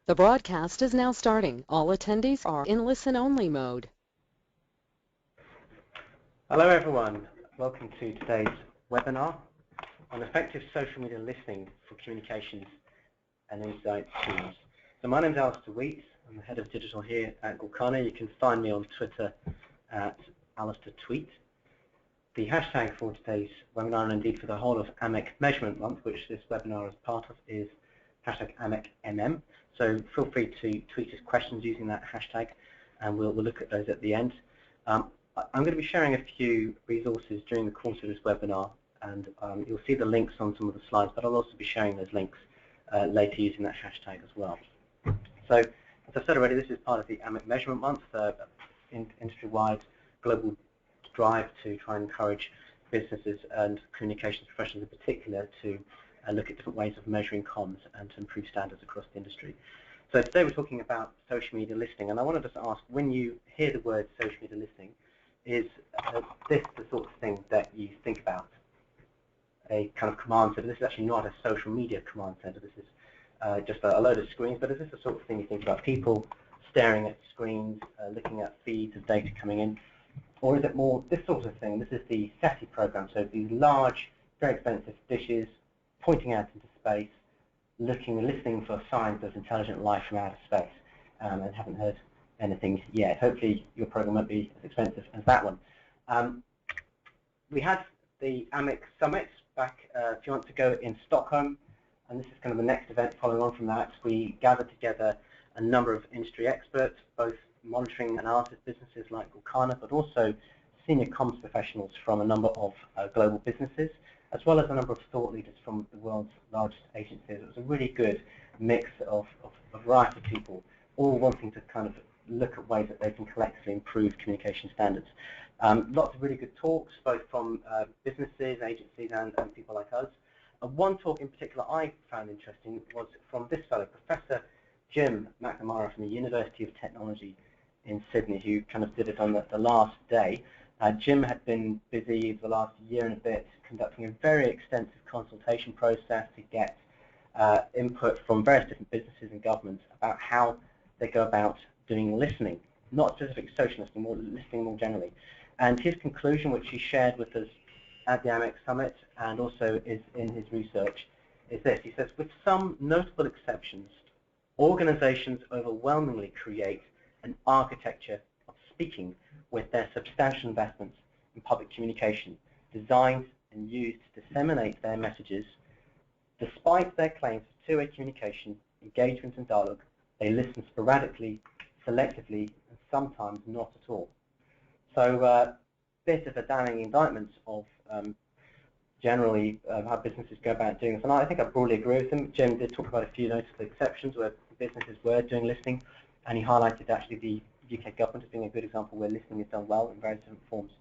The broadcast is now starting. All attendees are in listen-only mode. Hello everyone, welcome to today's webinar on effective social media listening for communications and insight tools. So my name is Alistair Wheat, I'm the head of digital here at Gorkana. You can find me on Twitter at AlistairTweet. The hashtag for today's webinar, and indeed for the whole of AMEC Measurement Month, which this webinar is part of, is hashtag AMECMM. So feel free to tweet us questions using that hashtag, and we'll look at those at the end. I'm going to be sharing a few resources during the course of this webinar, and you'll see the links on some of the slides, but I'll also be sharing those links later using that hashtag as well. So, as I've said already, this is part of the AMEC Measurement Month, industry-wide global drive to try and encourage businesses and communications professionals in particular to look at different ways of measuring comms and to improve standards across the industry. So today we're talking about social media listening, and I wanted to ask, when you hear the word social media listening, is this the sort of thing that you think about? A kind of command center. This is actually not a social media command center. This is just a load of screens, but is this the sort of thing you think about? People staring at screens, looking at feeds of data coming in? Or is it more this sort of thing? This is the SETI program, so these large, very expensive dishes pointing out into space, looking and listening for signs of intelligent life from outer space, and haven't heard anything yet. Hopefully your program won't be as expensive as that one. We had the AMEC Summit back a few months ago in Stockholm, and this is kind of the next event following on from that. We gathered together a number of industry experts, both monitoring and analysis businesses like Gorkana, but also senior comms professionals from a number of global businesses, as well as a number of thought leaders from the world's largest agencies. It was a really good mix of a variety of people, all wanting to kind of look at ways that they can collectively improve communication standards. Lots of really good talks, both from businesses, agencies, and people like us. One talk in particular I found interesting was from this fellow, Professor Jim McNamara from the University of Technology in Sydney, who kind of did it on the last day. Jim had been busy for the last year and a bit conducting a very extensive consultation process to get input from various different businesses and governments about how they go about doing listening, not specific social listening, more listening more generally. And his conclusion, which he shared with us at the AMEC Summit and also is in his research, is this. He says, with some notable exceptions, organizations overwhelmingly create an architecture of speaking with their substantial investments in public communication, designed and used to disseminate their messages. Despite their claims of two-way communication, engagement and dialogue, they listen sporadically, selectively, and sometimes not at all. So bit of a damning indictment of generally how businesses go about doing this, and I think I broadly agree with him. Jim did talk about a few notable exceptions where businesses were doing listening, and he highlighted actually the UK government as being a good example where listening is done well in various different forms.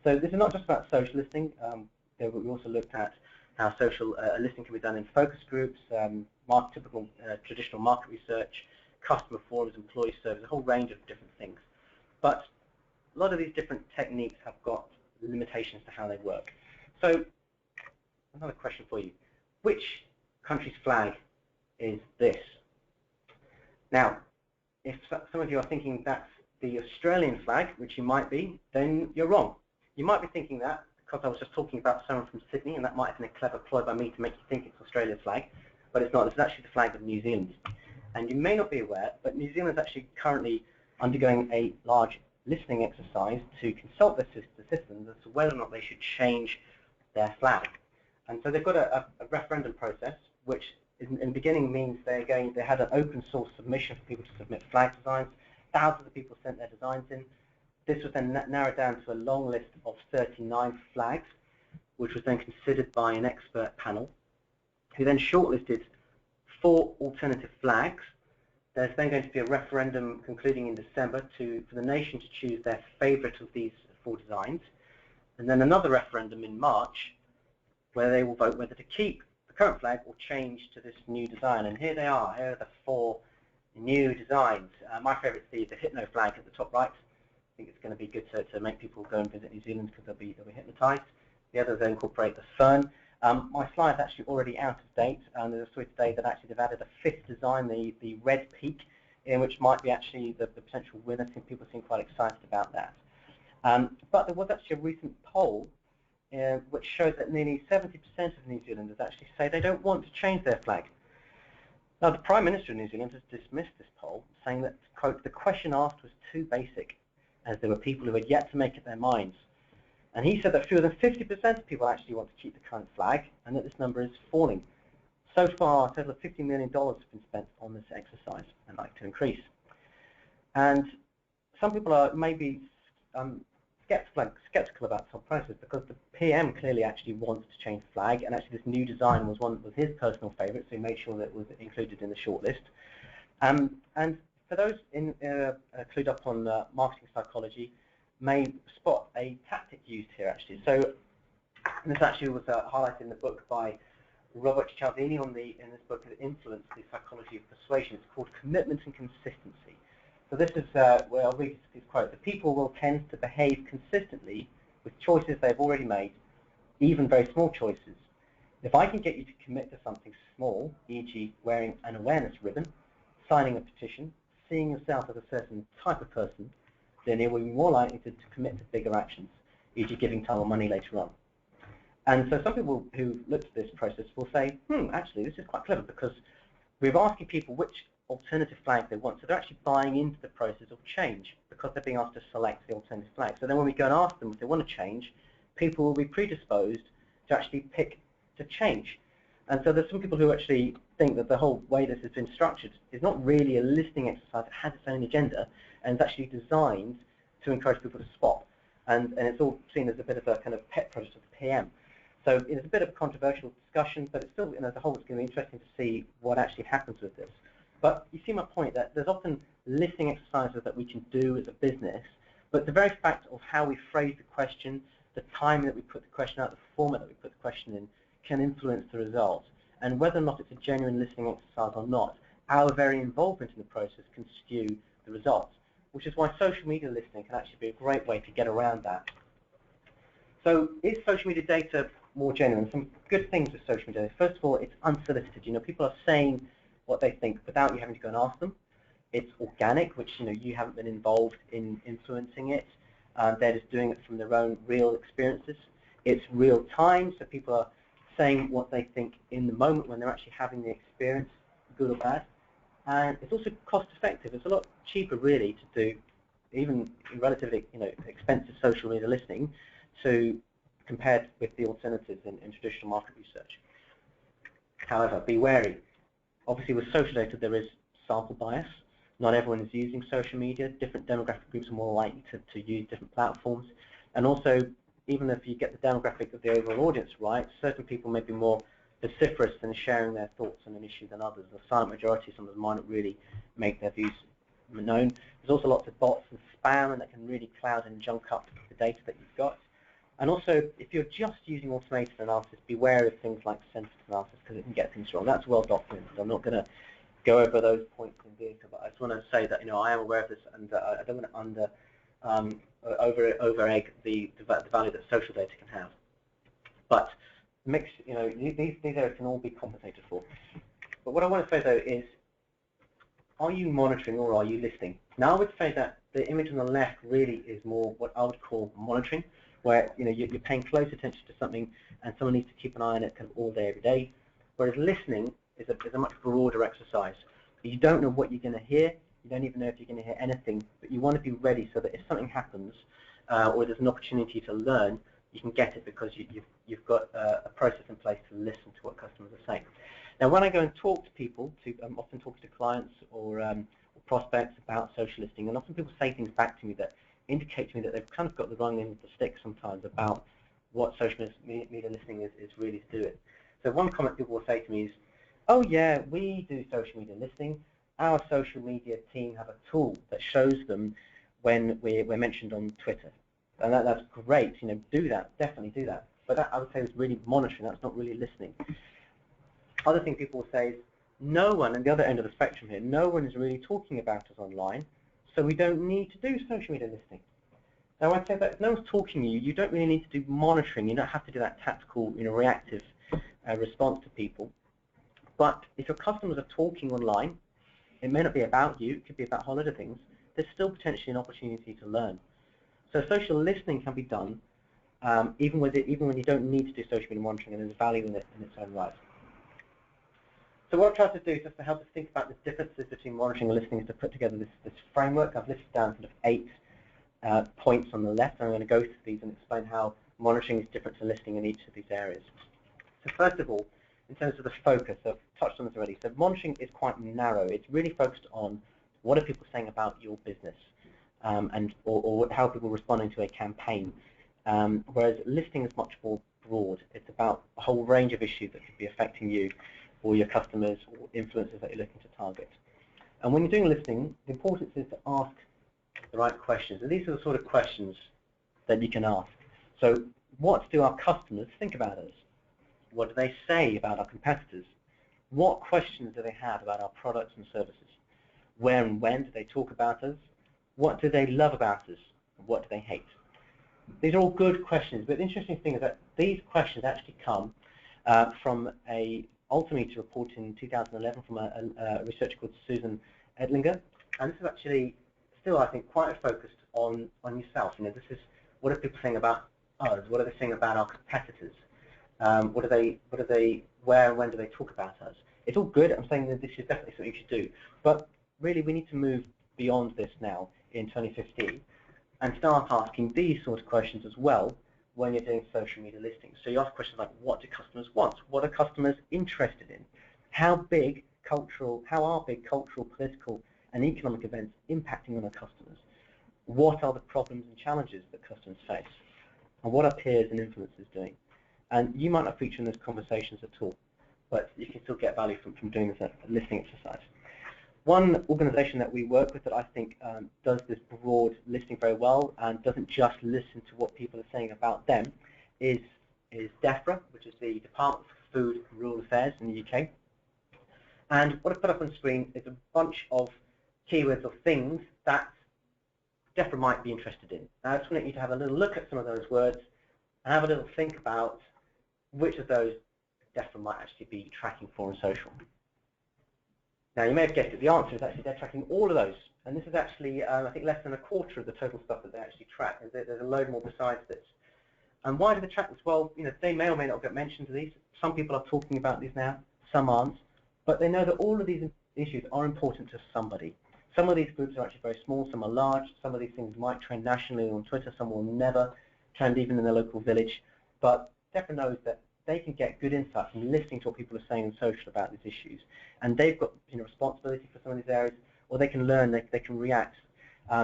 So this is not just about social listening. We also looked at how social listening can be done in focus groups, typical traditional market research, customer forums, employee surveys, a whole range of different things. But a lot of these different techniques have got limitations to how they work. So another question for you. Which country's flag is this? Now, if some of you are thinking that's the Australian flag, which you might be, then you're wrong. You might be thinking that because I was just talking about someone from Sydney, and that might have been a clever ploy by me to make you think it's Australia's flag, but it's not. This is actually the flag of New Zealand. And you may not be aware, but New Zealand is actually currently undergoing a large listening exercise to consult their citizens as to whether or not they should change their flag. And so they've got a referendum process, which in the beginning means they had an open source submission for people to submit flag designs. Thousands of people sent their designs in. This was then narrowed down to a long list of 39 flags, which was then considered by an expert panel, who then shortlisted 4 alternative flags. There's then going to be a referendum concluding in December for the nation to choose their favourite of these 4 designs, and then another referendum in March, where they will vote whether to keep the current flag or change to this new design. And here they are. Here are the 4 new designs. My favourite is the Hypno flag at the top right. I think it's going to be good to make people go and visit New Zealand because they'll be hypnotised. The others incorporate the fern. My slide's actually already out of date, and there's a story today that actually they've added a fifth design, the red peak, in which might be actually the potential winner. People seem quite excited about that. But there was actually a recent poll which shows that nearly 70% of New Zealanders actually say they don't want to change their flag. Now, the Prime Minister of New Zealand has dismissed this poll, saying that, quote, the question asked was too basic, as there were people who had yet to make up their minds. And he said that fewer than 50% of people actually want to keep the current flag, and that this number is falling. So far, a total of $50 million has been spent on this exercise, and like to increase. And some people are maybe skeptical about the whole process, because the PM clearly actually wants to change the flag, and actually this new design was his personal favourite, so he made sure that it was included in the shortlist. And for those clued up on marketing psychology, may spot a tactic used here actually. So this actually was highlighted in the book by Robert Cialdini in this book, Influence, the Psychology of Persuasion. It's called Commitment and Consistency. So this is where I'll read this quote. The people will tend to behave consistently with choices they've already made, even very small choices. If I can get you to commit to something small, e.g. wearing an awareness ribbon, signing a petition, seeing yourself as a certain type of person, then you will be more likely to commit to bigger actions, e.g. giving time or money later on. And so some people who looked at this process will say, actually this is quite clever, because we're asking people which alternative flag they want, so they're actually buying into the process of change because they're being asked to select the alternative flag. So then when we go and ask them if they want to change, people will be predisposed to actually pick to change. And so there's some people who actually think that the whole way this has been structured is not really a listening exercise. It has its own agenda, and it's actually designed to encourage people to spot. And it's all seen as a bit of a kind of pet project of the PM. So it's a bit of a controversial discussion, but it's still, as a whole, it's going to be interesting to see what actually happens with this. But you see my point, that there's often listening exercises that we can do as a business, but the very fact of how we phrase the question, the time that we put the question out, the format that we put the question in, can influence the result. And whether or not it's a genuine listening exercise or not, our very involvement in the process can skew the results, which is why social media listening can actually be a great way to get around that. So is social media data more genuine? Some good things with social media. First of all, it's unsolicited. People are saying what they think without you having to go and ask them. It's organic, which you haven't been involved in influencing it. They're just doing it from their own real experiences. It's real time, so people are saying what they think in the moment when they're actually having the experience, good or bad. And it's also cost effective. It's a lot cheaper really to do even relatively expensive social media listening compared with the alternatives in traditional market research. However, be wary. Obviously with social data there is sample bias. Not everyone is using social media. Different demographic groups are more likely to use different platforms. And also, even if you get the demographic of the overall audience right, certain people may be more vociferous in sharing their thoughts on an issue than others. The silent majority, some of them might not really make their views known. There's also lots of bots and spam, and that can really cloud and junk up the data that you've got. And also, if you're just using automated analysis, beware of things like sentiment analysis, because it can get things wrong. That's well documented. I'm not going to go over those points in detail, but I just want to say that I am aware of this, and I don't want to over-egg the value that social data can have. But these areas can all be compensated for. But what I want to say though is, are you monitoring or are you listening? Now I would say that the image on the left really is more what I would call monitoring, where you're paying close attention to something and someone needs to keep an eye on it kind of all day, every day. Whereas listening is a much broader exercise. You don't know what you're going to hear. You don't even know if you're going to hear anything, but you want to be ready so that if something happens or there's an opportunity to learn, you can get it because you've got a process in place to listen to what customers are saying. Now, when I go and talk to people, I'm often talking to clients or prospects about social listening, and often people say things back to me that indicate to me that they've kind of got the wrong end of the stick sometimes about what social media listening is really to do with. So one comment people will say to me is, oh yeah, we do social media listening. Our social media team have a tool that shows them when we're mentioned on Twitter. And that's great, do that, definitely do that. But that, I would say, is really monitoring, that's not really listening. Other thing people will say is, no one, at the other end of the spectrum here, no one is really talking about us online, so we don't need to do social media listening. Now, I'd say that if no one's talking to you, you don't really need to do monitoring. You don't have to do that tactical, reactive response to people. But if your customers are talking online, it may not be about you, it could be about whole other things, there's still potentially an opportunity to learn. So social listening can be done even when you don't need to do social media monitoring, and there's value in it in its own right. So what I've tried to do is just to help us think about the differences between monitoring and listening is to put together this framework. I've listed down sort of 8 points on the left, and I'm going to go through these and explain how monitoring is different to listening in each of these areas. So first of all, in terms of the focus, I've touched on this already. So monitoring is quite narrow. It's really focused on what are people saying about your business, or how are people responding to a campaign. Whereas listening is much more broad. It's about a whole range of issues that could be affecting you or your customers or influencers that you're looking to target. And when you're doing listening, the importance is to ask the right questions. And these are the sort of questions that you can ask. So what do our customers think about us? What do they say about our competitors? What questions do they have about our products and services? Where and when do they talk about us? What do they love about us? What do they hate? These are all good questions, but the interesting thing is that these questions actually come from a Altimeter report in 2011 from a researcher called Susan Edlinger, and this is actually still, I think, quite focused on yourself. This is what are people saying about us? What are they saying about our competitors? Where and when do they talk about us? It's all good. I'm saying that this is definitely something you should do, but really we need to move beyond this now in 2015 and start asking these sort of questions as well when you're doing social media listings. So you ask questions like, what do customers want? What are customers interested in? How are big cultural, political, and economic events impacting on our customers? What are the problems and challenges that customers face? And what are peers and influencers doing? And you might not feature in those conversations at all, but you can still get value from doing this listening exercise. One organization that we work with that I think does this broad listening very well and doesn't just listen to what people are saying about them is DEFRA, which is the Department for Food and Rural Affairs in the UK. And what I've put up on screen is a bunch of keywords or things that DEFRA might be interested in. Now I just want you to have a little look at some of those words and have a little think about which of those DEFRA might actually be tracking for on social. Now, you may have guessed it. The answer is actually they're tracking all of those. And this is actually, I think, less than a quarter of the total stuff that they actually track. There's a load more besides this. And why do they track this? Well, they may or may not get mentioned to these. Some people are talking about these now. Some aren't. But they know that all of these issues are important to somebody. Some of these groups are actually very small. Some are large. Some of these things might trend nationally on Twitter. Some will never trend even in their local village. But DEFRA knows that they can get good insight from listening to what people are saying on social about these issues, and they've got responsibility for some of these areas, or they can learn, they can react,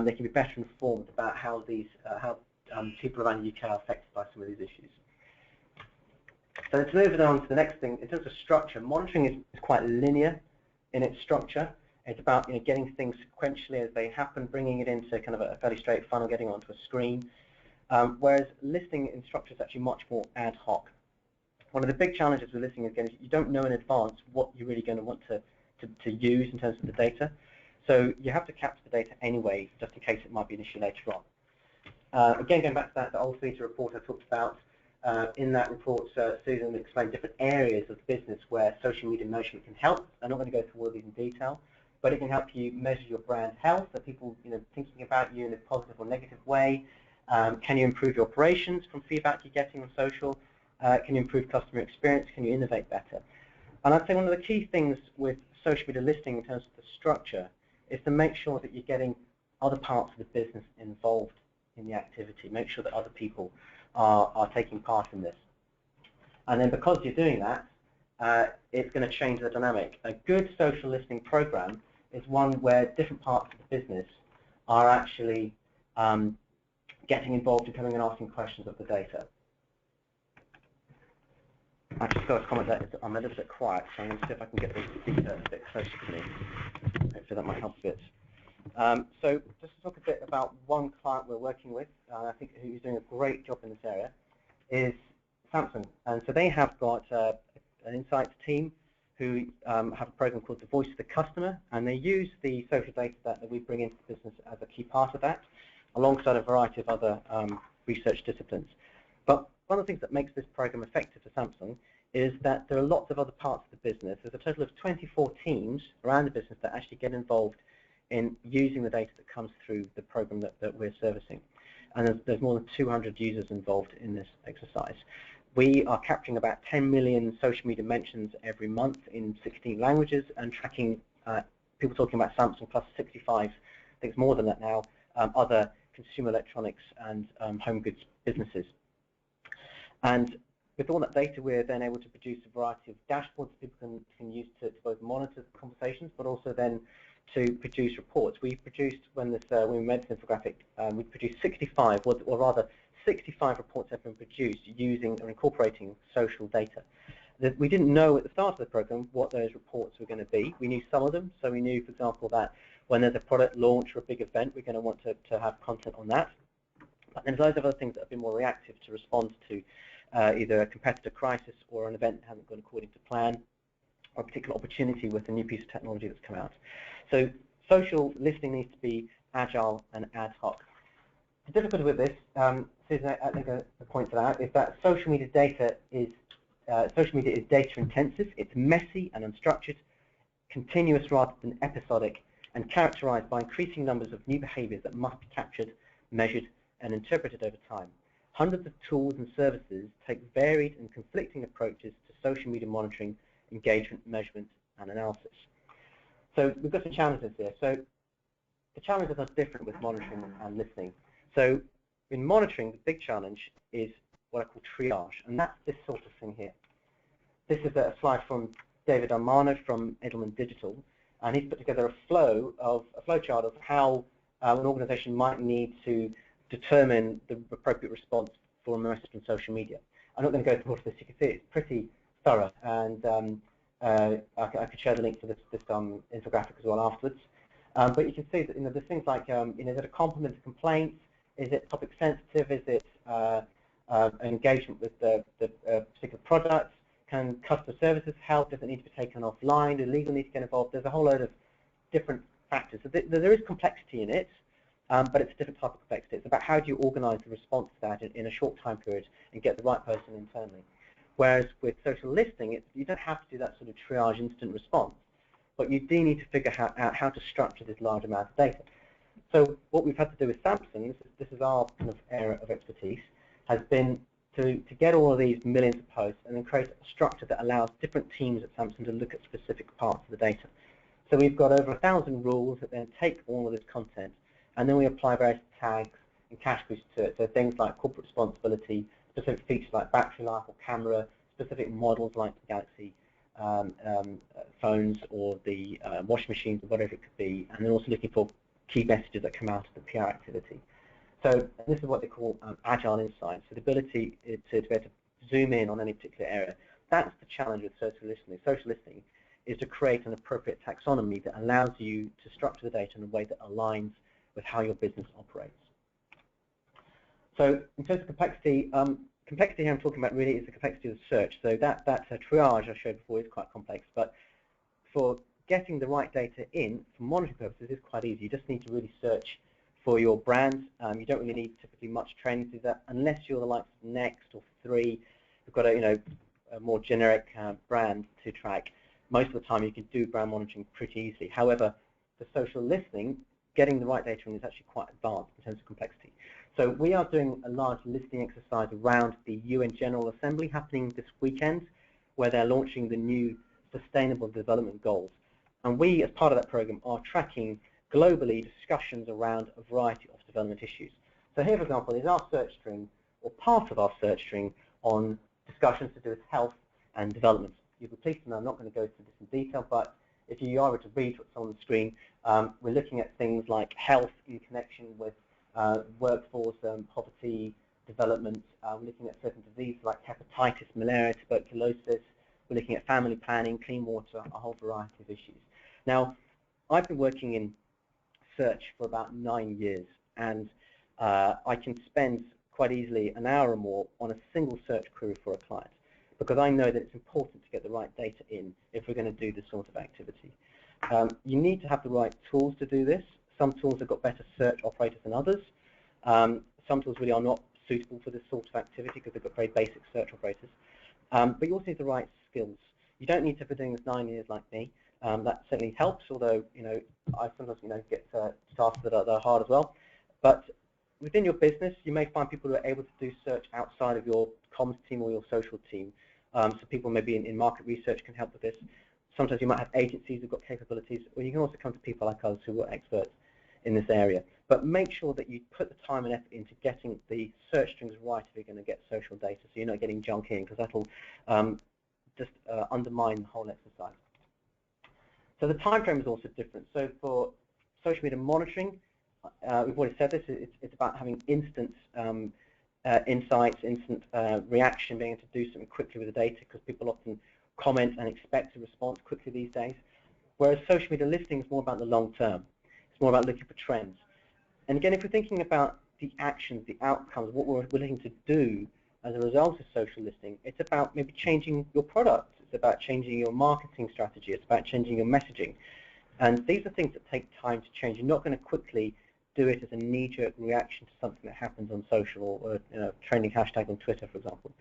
they can be better informed about how people around the UK are affected by some of these issues. So let's move on to the next thing. In terms of structure, monitoring is quite linear in its structure. It's about getting things sequentially as they happen, bringing it into kind of a fairly straight funnel, getting onto a screen. Whereas listening in structure is actually much more ad hoc. One of the big challenges with listening is you don't know in advance what you're really going to want to use in terms of the data. So you have to capture the data anyway, just in case it might be an issue later on. Again, going back to that, the Altimeter report I talked about, in that report, Susan explained different areas of the business where social media measurement can help. I'm not going to go through all of these in detail, but it can help you measure your brand health, that people thinking about you in a positive or negative way. Can you improve your operations from feedback you're getting on social? Can you improve customer experience? Can you innovate better? And I'd say one of the key things with social media listening in terms of the structure is to make sure that you're getting other parts of the business involved in the activity. Make sure that other people are taking part in this. And then because you're doing that, it's going to change the dynamic. A good social listening program is one where different parts of the business are actually getting involved in coming and asking questions of the data. I just got a comment that I'm a little bit quiet, so I'm going to see if I can get the speaker a bit closer to me. Hopefully that might help a bit. So just to talk a bit about one client we're working with, I think who's doing a great job in this area, is Samsung. And so they have got an insights team who have a program called the Voice of the Customer, and they use the social data that we bring into the business as a key part of that. alongside a variety of other research disciplines. But one of the things that makes this program effective for Samsung is that there are lots of other parts of the business. There's a total of 24 teams around the business that actually get involved in using the data that comes through the program that we're servicing. And there's more than 200 users involved in this exercise. We are capturing about 10 million social media mentions every month in 16 languages and tracking people talking about Samsung plus 65, I think it's more than that now, other consumer electronics and home goods businesses. And with all that data, we're then able to produce a variety of dashboards people can use to both monitor conversations, but also then to produce reports. We produced, when we made this infographic, we produced 65, or rather 65 reports have been produced using or incorporating social data. We didn't know at the start of the program what those reports were going to be. We knew some of them, so we knew, for example, that when there's a product launch or a big event, we're going to want to have content on that. But there's loads of other things that have been more reactive to respond to either a competitor crisis or an event that hasn't gone according to plan, or a particular opportunity with a new piece of technology that's come out. So social listening needs to be agile and ad hoc. The difficulty with this, Susan, I think pointed out, is that social media is data intensive. It's messy and unstructured, continuous rather than episodic, and characterized by increasing numbers of new behaviors that must be captured, measured, and interpreted over time. Hundreds of tools and services take varied and conflicting approaches to social media monitoring, engagement, measurement, and analysis. So we've got some challenges here. So the challenges are different with monitoring and listening. So in monitoring, the big challenge is what I call triage, and that's this sort of thing here. This is a slide from David Armano from Edelman Digital, and he's put together a flow chart of how an organization might need to determine the appropriate response for a message on social media. I'm not going to go through all of this. You can see it's pretty thorough, and I could share the link to this infographic as well afterwards. But you can see that there's things like is it a compliment to complaints? Is it topic sensitive? Is it engagement with the particular products? Can customer services help? Does it need to be taken offline? Do legal need to get involved? There's a whole load of different factors. So there is complexity in it, but it's a different type of complexity. It's about how do you organize the response to that in a short time period and get the right person internally. Whereas with social listening, you don't have to do that sort of triage instant response, but you do need to figure out how to structure this large amount of data. So what we've had to do with Samsung, this is our kind of area of expertise, has been to get all of these millions of posts and then create a structure that allows different teams at Samsung to look at specific parts of the data. So we've got over 1,000 rules that then take all of this content, and then we apply various tags and categories to it. So things like corporate responsibility, specific features like battery life or camera, specific models like the Galaxy phones or the washing machines or whatever it could be, and then also looking for key messages that come out of the PR activity. So this is what they call agile insights, so the ability to be able to zoom in on any particular area. That's the challenge with social listening. Social listening is to create an appropriate taxonomy that allows you to structure the data in a way that aligns with how your business operates. So in terms of complexity, complexity here I'm talking about really is the complexity of the search. So that triage I showed before is quite complex, but for getting the right data in for monitoring purposes is quite easy. You just need to really search for your brands. You don't really need typically much training to do that unless you're the likes of Next or 3. You've got a more generic brand to track. Most of the time you can do brand monitoring pretty easily. However, for social listening, getting the right data in is actually quite advanced in terms of complexity. So we are doing a large listening exercise around the UN General Assembly happening this weekend, where they're launching the new Sustainable Development Goals. And we, as part of that program, are tracking globally discussions around a variety of development issues. So here, for example, is our search string, or part of our search string, on discussions to do with health and development. You'll be pleased to know I'm not going to go through this in detail, but if you are to read what's on the screen, we're looking at things like health in connection with workforce, poverty, development. We're looking at certain diseases like hepatitis, malaria, tuberculosis. We're looking at family planning, clean water, a whole variety of issues. Now, I've been working in search for about 9 years, and I can spend quite easily an hour or more on a single search query for a client, because I know that it's important to get the right data in if we're going to do this sort of activity. You need to have the right tools to do this. Some tools have got better search operators than others. Some tools really are not suitable for this sort of activity because they've got very basic search operators. But you also need the right skills. You don't need to be doing this 9 years like me. That certainly helps, although I sometimes get tasks that are hard as well. But within your business, you may find people who are able to do search outside of your comms team or your social team. So people maybe in market research can help with this. Sometimes you might have agencies who've got capabilities, or you can also come to people like us who are experts in this area. But make sure that you put the time and effort into getting the search strings right if you're going to get social data, so you're not getting junk in, because that'll just undermine the whole exercise. So the time frame is also different. So for social media monitoring, we've already said this, it's about having instant insights, instant reaction, being able to do something quickly with the data, because people often comment and expect a response quickly these days. Whereas social media listening is more about the long term. It's more about looking for trends. And again, if we're thinking about the actions, the outcomes, what we're willing to do as a result of social listening, it's about maybe changing your product. It's about changing your marketing strategy. It's about changing your messaging. And these are things that take time to change. You're not going to quickly do it as a knee-jerk reaction to something that happens on social or trending hashtag on Twitter, for example.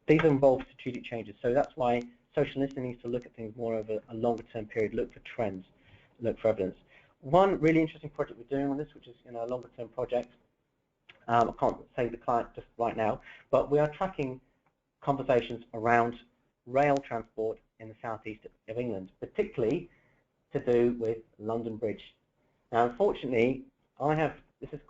These involve strategic changes. So that's why social listening needs to look at things more over a longer-term period, look for trends, look for evidence. One really interesting project we're doing on this, which is a longer-term project, I can't say the client just right now, but we are tracking conversations around rail transport in the southeast of England, particularly to do with London Bridge. Now, unfortunately, this is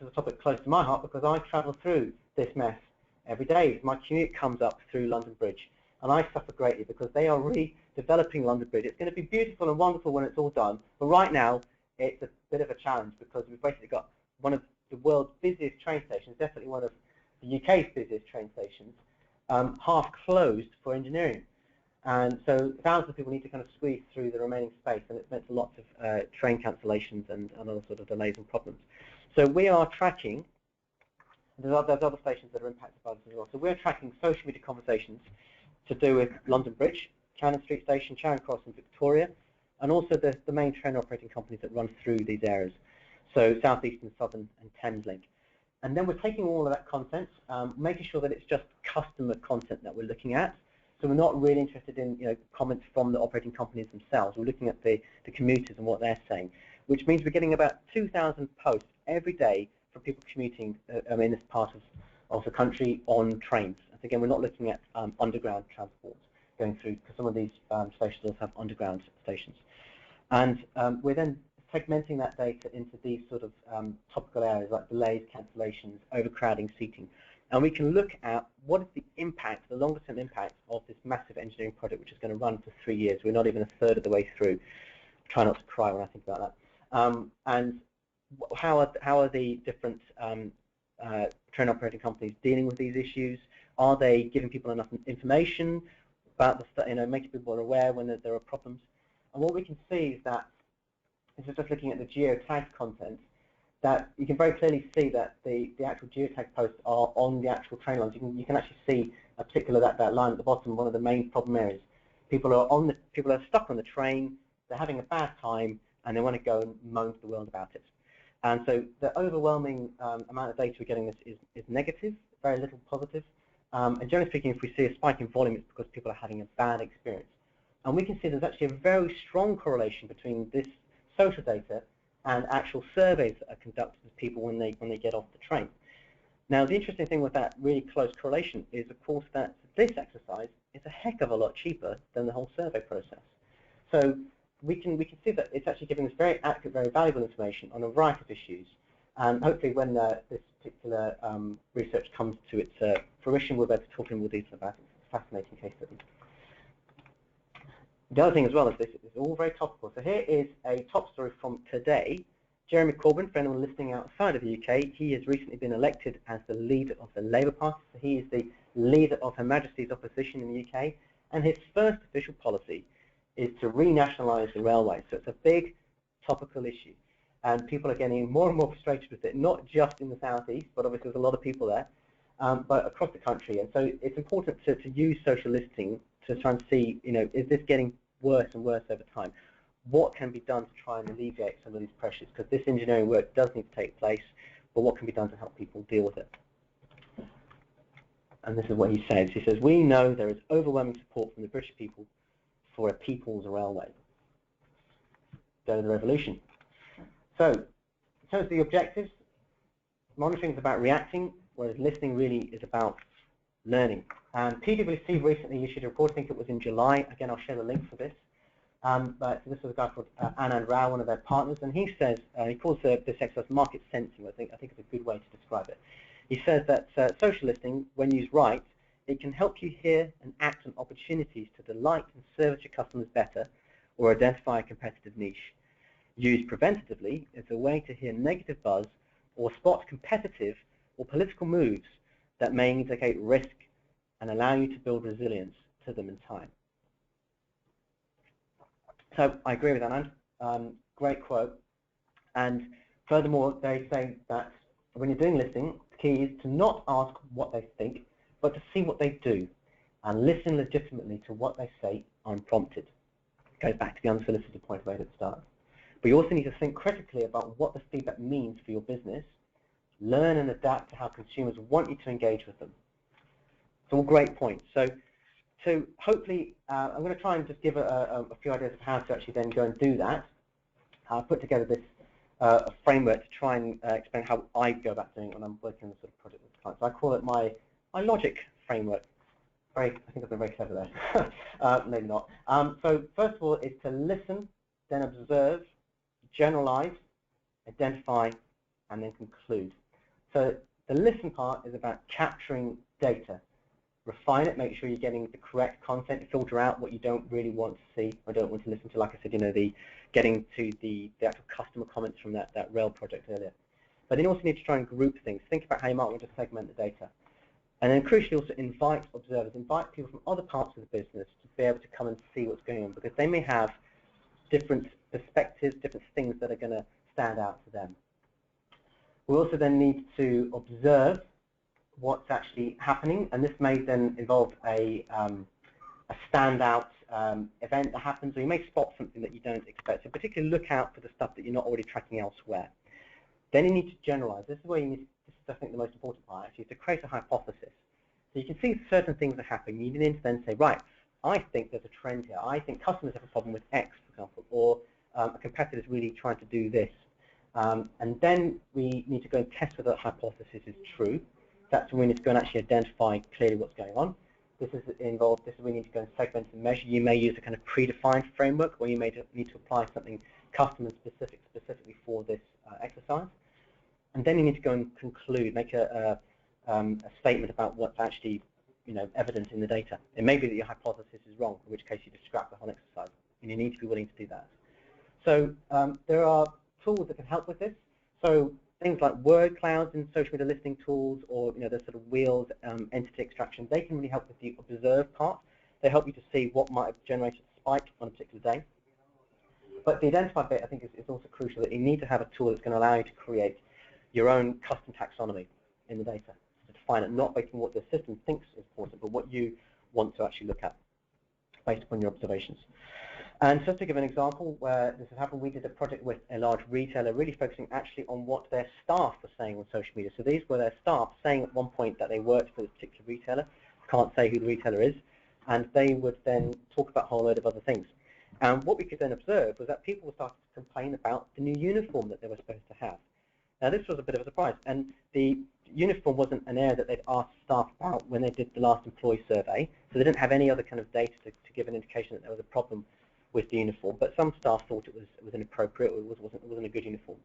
a topic close to my heart because I travel through this mess every day. My commute comes up through London Bridge, and I suffer greatly because they are redeveloping London Bridge. It's going to be beautiful and wonderful when it's all done, but right now it's a bit of a challenge because we've basically got one of the world's busiest train stations, definitely one of the UK's busiest train stations, half closed for engineering. And so thousands of people need to kind of squeeze through the remaining space, and it's meant to lots of train cancellations and other sort of delays and problems. So we are tracking, there's other stations that are impacted by this as well, so we're tracking social media conversations to do with London Bridge, Cannon Street Station, Charing Cross and Victoria, and also the main train operating companies that run through these areas, so South Eastern, Southern and Thameslink. And then we're taking all of that content, making sure that it's just customer content that we're looking at. So we're not really interested in comments from the operating companies themselves. We're looking at the commuters and what they're saying, which means we're getting about 2,000 posts every day from people commuting in this part of the country on trains. And again, we're not looking at underground transport going through, because some of these stations also have underground stations. And we're then segmenting that data into these sort of topical areas like delays, cancellations, overcrowding, seating. And we can look at what is the impact, the longer-term impact of this massive engineering project, which is going to run for 3 years. We're not even a third of the way through. Try not to cry when I think about that. And how are the different train operating companies dealing with these issues? Are they giving people enough information about the making people aware when there are problems? And what we can see is that, this is just looking at the geotagged content, that you can very clearly see that the actual geotag posts are on the actual train lines. You can actually see a particular that line at the bottom, one of the main problem areas. People are stuck on the train, they're having a bad time, and they want to go and moan to the world about it. And so the overwhelming amount of data we're getting is negative, very little positive. And generally speaking, if we see a spike in volume, it's because people are having a bad experience. And we can see there's actually a very strong correlation between this social data and actual surveys that are conducted with people when they get off the train. Now, the interesting thing with that really close correlation is, of course, that this exercise is a heck of a lot cheaper than the whole survey process. So we can see that it's actually giving us very accurate, very valuable information on a variety of issues. And hopefully, when this particular research comes to its fruition, we'll be able to talk in more detail about it. It's a fascinating case study. The other thing as well is this is all very topical. So here is a top story from today. Jeremy Corbyn, for anyone listening outside of the UK, he has recently been elected as the leader of the Labour Party. So he is the leader of Her Majesty's opposition in the UK. And his first official policy is to renationalise the railway. So it's a big topical issue. And people are getting more and more frustrated with it, not just in the southeast, but obviously there's a lot of people there, but across the country. And so it's important to use social listening to try and see, is this getting worse and worse over time? What can be done to try and alleviate some of these pressures? Because this engineering work does need to take place. but what can be done to help people deal with it. And this is what he says. He says, we know there is overwhelming support from the British people for a people's railway. Go to the revolution. So, in terms of the objectives, monitoring is about reacting, whereas listening really is about learning. And PwC recently issued a report, I think it was in July. Again, I'll share the link for this. But this was a guy called Anand Rao, one of their partners, and he says, he calls this exercise market sensing. I think it's a good way to describe it. He says that social listening, when used right, it can help you hear and act on opportunities to delight and service your customers better or identify a competitive niche. Used preventatively, it's a way to hear negative buzz or spot competitive or political moves that may indicate risk and allow you to build resilience to them in time. So I agree with Anand. Great quote. And furthermore, they say that when you're doing listening, the key is to not ask what they think, but to see what they do and listen legitimately to what they say unprompted. It goes back to the unsolicited point I made at the start. But you also need to think critically about what the feedback means for your business, learn and adapt to how consumers want you to engage with them. It's all great points. So hopefully, I'm going to try and just give a few ideas of how to actually then go and do that. I'll put together this a framework to try and explain how I go about doing it when I'm working on the sort of project with clients. So I call it my logic framework. I think I've been very clever there. Maybe not. So first of all, is to listen, then observe, generalize, identify, and then conclude. So the listen part is about capturing data. Refine it, make sure you're getting the correct content, filter out what you don't really want to see or don't want to listen to. Like I said, you know, getting to the actual customer comments from that rail project earlier. But then you also need to try and group things. Think about how you might want to segment the data. And then crucially also invite observers, invite people from other parts of the business to be able to come and see what's going on, because they may have different perspectives, different things that are going to stand out to them. We also then need to observe what's actually happening, and this may then involve a standout event that happens, or you may spot something that you don't expect. So particularly look out for the stuff that you're not already tracking elsewhere. Then you need to generalize. This is where you need, this is I think the most important part actually, to create a hypothesis. So you can see certain things are happening. You need to then say, right, I think there's a trend here. I think customers have a problem with X, for example, or a competitor is really trying to do this. And then we need to go and test whether that hypothesis is true. That's when we need to go and actually identify clearly what's going on. This is involved. This is when we need to go and segment and measure. You may use a kind of predefined framework, or you may need to apply something customer specific specifically for this exercise. And then you need to go and conclude, make a statement about what's actually, you know, evident in the data. It may be that your hypothesis is wrong, in which case you just scrap the whole exercise, and you need to be willing to do that. So there are tools that can help with this. So things like word clouds in social media listening tools, or the sort of wheels entity extraction, they can really help with the observe part. They help you to see what might have generated a spike on a particular day. But the identify bit, I think, is also crucial. That you need to have a tool that's going to allow you to create your own custom taxonomy in the data, to define it not based on what the system thinks is important, but what you want to actually look at based upon your observations. And just to give an example where this has happened, we did a project with a large retailer, really focusing actually on what their staff were saying on social media. So these were their staff saying at one point that they worked for this particular retailer. Can't say who the retailer is, and they would then talk about a whole load of other things. And what we could then observe was that people were starting to complain about the new uniform that they were supposed to have. Now this was a bit of a surprise, and the uniform wasn't an area that they'd asked staff about when they did the last employee survey, so they didn't have any other kind of data to give an indication that there was a problem with the uniform, but some staff thought it was inappropriate, or it wasn't a good uniform.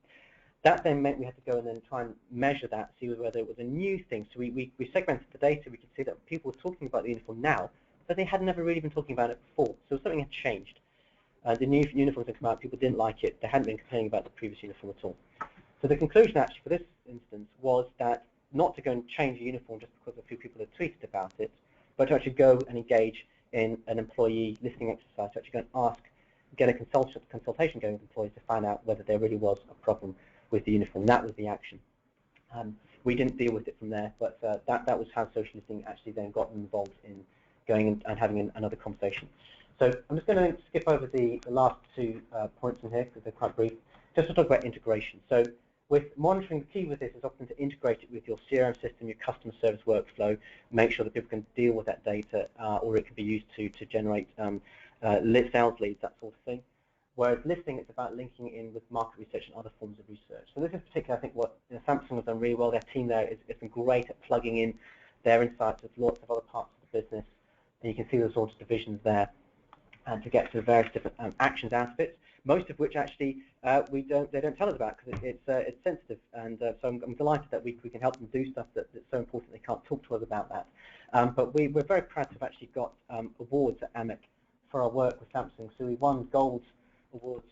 That then meant we had to go and then try and measure that, see whether it was a new thing. So we segmented the data. We could see that people were talking about the uniform now, but they had never really been talking about it before. So something had changed. The new uniforms had come out, people didn't like it. They hadn't been complaining about the previous uniform at all. So the conclusion actually for this instance was that not to go and change a uniform just because a few people had tweeted about it, but to actually go and engage in an employee listening exercise, to actually go and ask, get a consultation going with employees to find out whether there really was a problem with the uniform. That was the action. We didn't deal with it from there, but that was how social listening actually then got involved in going and having another conversation. So I'm just going to skip over the last two points in here because they're quite brief, just to talk about integration. So With monitoring, the key with this is often to integrate it with your CRM system, your customer service workflow, make sure that people can deal with that data, or it can be used to generate sales leads, that sort of thing. Whereas listening, it's about linking in with market research and other forms of research. So this is particularly, I think, what Samsung has done really well. Their team there is been great at plugging in their insights with lots of other parts of the business. And you can see the sorts of divisions there, and to get to the various different actions out of it. Most of which actually they don't tell us about because it's sensitive, and so I'm delighted that we can help them do stuff that's so important they can't talk to us about that. But we're very proud to have actually got awards at AMEC for our work with Samsung. So we won gold awards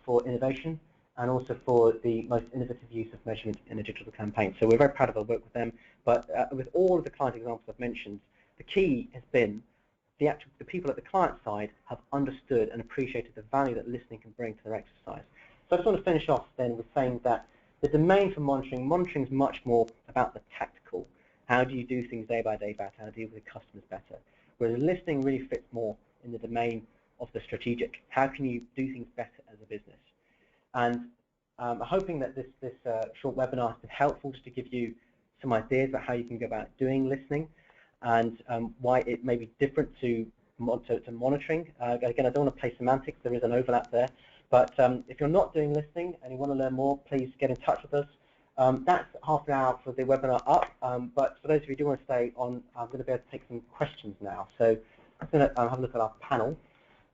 for innovation and also for the most innovative use of measurement in a digital campaign. So we're very proud of our work with them. But with all of the client examples I've mentioned, the key has been the people at the client side have understood and appreciated the value that listening can bring to their exercise. So I just want to finish off then with saying that the domain for monitoring is much more about the tactical. How do you do things day by day better? How do you deal with the customers better? Whereas listening really fits more in the domain of the strategic. How can you do things better as a business? And I'm hoping that this short webinar has been helpful just to give you some ideas about how you can go about doing listening, and why it may be different to monitoring. Again, I don't want to play semantics, there is an overlap there, but if you're not doing listening and you want to learn more, please get in touch with us. That's half an hour for the webinar up, but for those of you who do want to stay on, I'm going to be able to take some questions now. So I'm going to have a look at our panel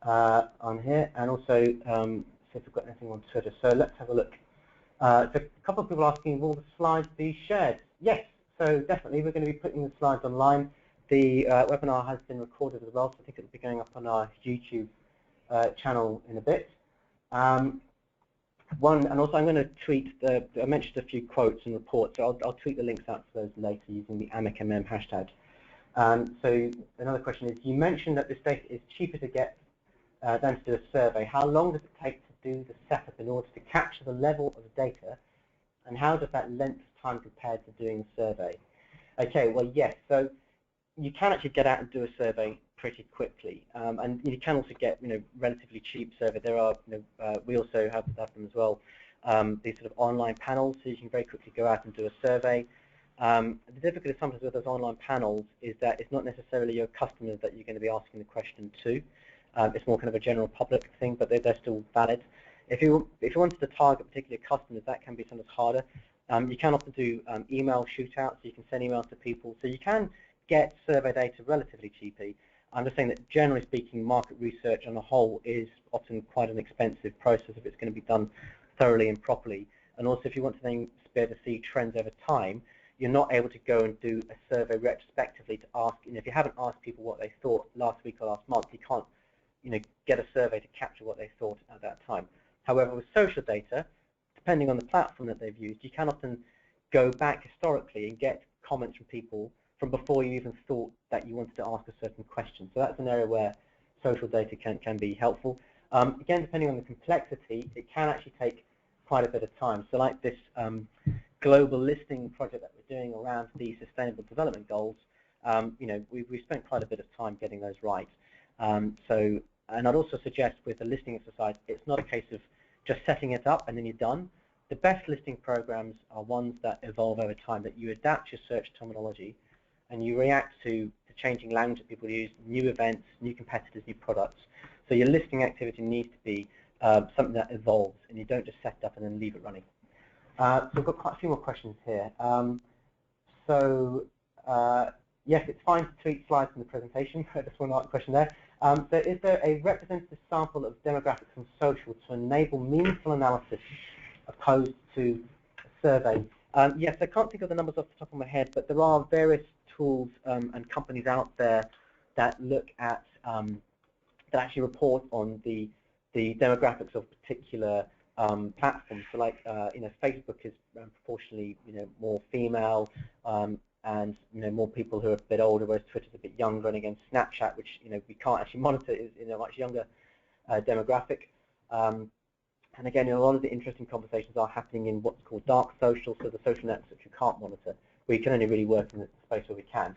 on here, and also see if we've got anything on Twitter. So let's have a look. So a couple of people asking, will the slides be shared? Yes, so definitely we're going to be putting the slides online. The webinar has been recorded as well, so I think it'll be going up on our YouTube channel in a bit. And also I'm going to tweet, I mentioned a few quotes and reports, so I'll tweet the links out for those later using the AMECMM hashtag. So another question is, you mentioned that this data is cheaper to get than to do a survey. How long does it take to do the setup in order to capture the level of data, and how does that length of time compare to doing a survey? Okay, well, yes, so you can actually get out and do a survey pretty quickly, and you can also get relatively cheap survey. There are we also have them as well, these sort of online panels, so you can very quickly go out and do a survey. The difficulty sometimes with those online panels is that it's not necessarily your customers that you're going to be asking the question to. It's more kind of a general public thing, but they're still valid. If you wanted to target particular customers, that can be sometimes harder. You can often do email shootouts, so you can send emails to people. So you can get survey data relatively cheaply. I'm just saying that generally speaking, market research on the whole is often quite an expensive process if it's going to be done thoroughly and properly. And also, if you want to then be able to see trends over time, you're not able to go and do a survey retrospectively to ask. If you haven't asked people what they thought last week or last month, you can't get a survey to capture what they thought at that time. However, with social data, depending on the platform that they've used, you can often go back historically and get comments from people from before you even thought that you wanted to ask a certain question. So that's an area where social data can be helpful. Again, depending on the complexity, it can actually take quite a bit of time. So like this global listing project that we're doing around the Sustainable Development Goals, we've spent quite a bit of time getting those right. And I'd also suggest with the listening exercise, it's not a case of just setting it up and then you're done. The best listening programs are ones that evolve over time, that you adapt your search terminology and you react to the changing language that people use, new events, new competitors, new products. So your listening activity needs to be something that evolves, and you don't just set it up and then leave it running. So we've got quite a few more questions here. Yes, it's fine to tweet slides from the presentation. Just one question there. So is there a representative sample of demographics from social to enable meaningful analysis opposed to a survey? Yes, I can't think of the numbers off the top of my head, but there are various tools and companies out there that look at, that actually report on the demographics of particular platforms. So like, Facebook is proportionally, more female, and more people who are a bit older, whereas Twitter's a bit younger, and again Snapchat, which we can't actually monitor, is a much younger demographic. And again, a lot of the interesting conversations are happening in what's called dark social, so the social networks that you can't monitor. We can only really work in the space where we can.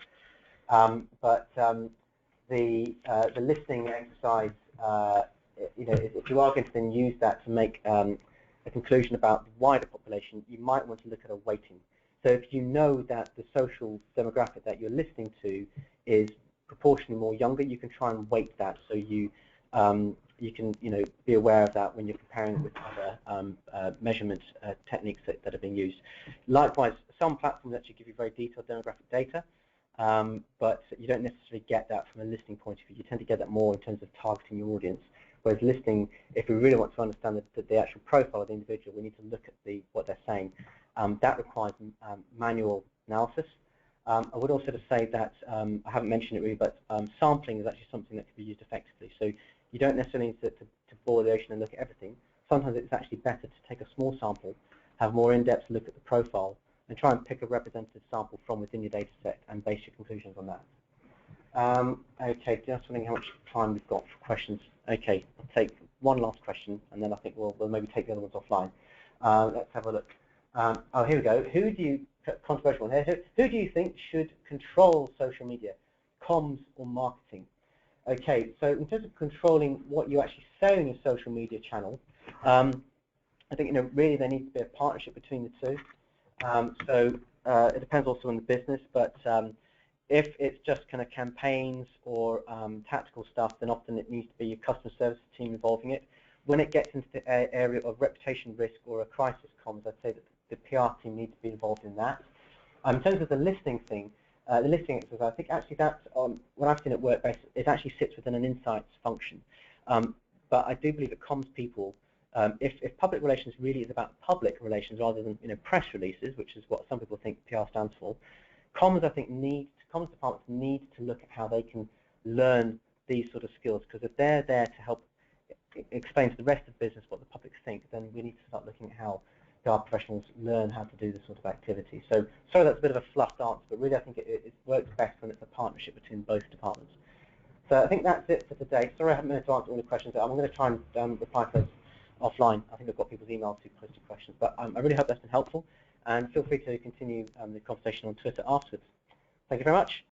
The listening exercise, if you are going to then use that to make a conclusion about the wider population, you might want to look at a weighting. So if you know that the social demographic that you're listening to is proportionally more younger, you can try and weight that so you can be aware of that when you're comparing it with other measurement techniques that are being used. Likewise, some platforms actually give you very detailed demographic data, but you don't necessarily get that from a listening point of view. You tend to get that more in terms of targeting your audience. Whereas listening, if we really want to understand the actual profile of the individual, we need to look at what they're saying. That requires manual analysis. I would also say that, I haven't mentioned it really, but sampling is actually something that can be used effectively. So you don't necessarily need to boil the ocean and look at everything. Sometimes it's actually better to take a small sample, have more in-depth look at the profile, and try and pick a representative sample from within your data set and base your conclusions on that. Okay, just wondering how much time we've got for questions. Okay, I'll take one last question, and then I think we'll maybe take the other ones offline. Let's have a look. Oh, here we go. Controversial one here. Who do you think should control social media, comms or marketing? Okay, so in terms of controlling what you actually say in your social media channel, I think really there needs to be a partnership between the two. It depends also on the business, but if it's just kind of campaigns or tactical stuff, then often it needs to be your customer service team involving it. When it gets into the area of reputation risk or a crisis comms, I'd say that the PR team needs to be involved in that. In terms of the listening thing, the listening exercise, I think actually that, what I've seen at work, it actually sits within an insights function. But I do believe that comms people, if public relations really is about public relations rather than press releases, which is what some people think PR stands for, comms I think comms departments need to look at how they can learn these sort of skills, because if they're there to help explain to the rest of business what the public think, then we need to start looking at how PR professionals learn how to do this sort of activity. So sorry that's a bit of a fluffed answer, but really I think it works best when it's a partnership between both departments. So I think that's it for today. Sorry I haven't been able to answer all the questions. I'm going to try and reply to those offline. I think I've got people's emails to post your questions, but I really hope that's been helpful, and feel free to continue the conversation on Twitter afterwards. Thank you very much.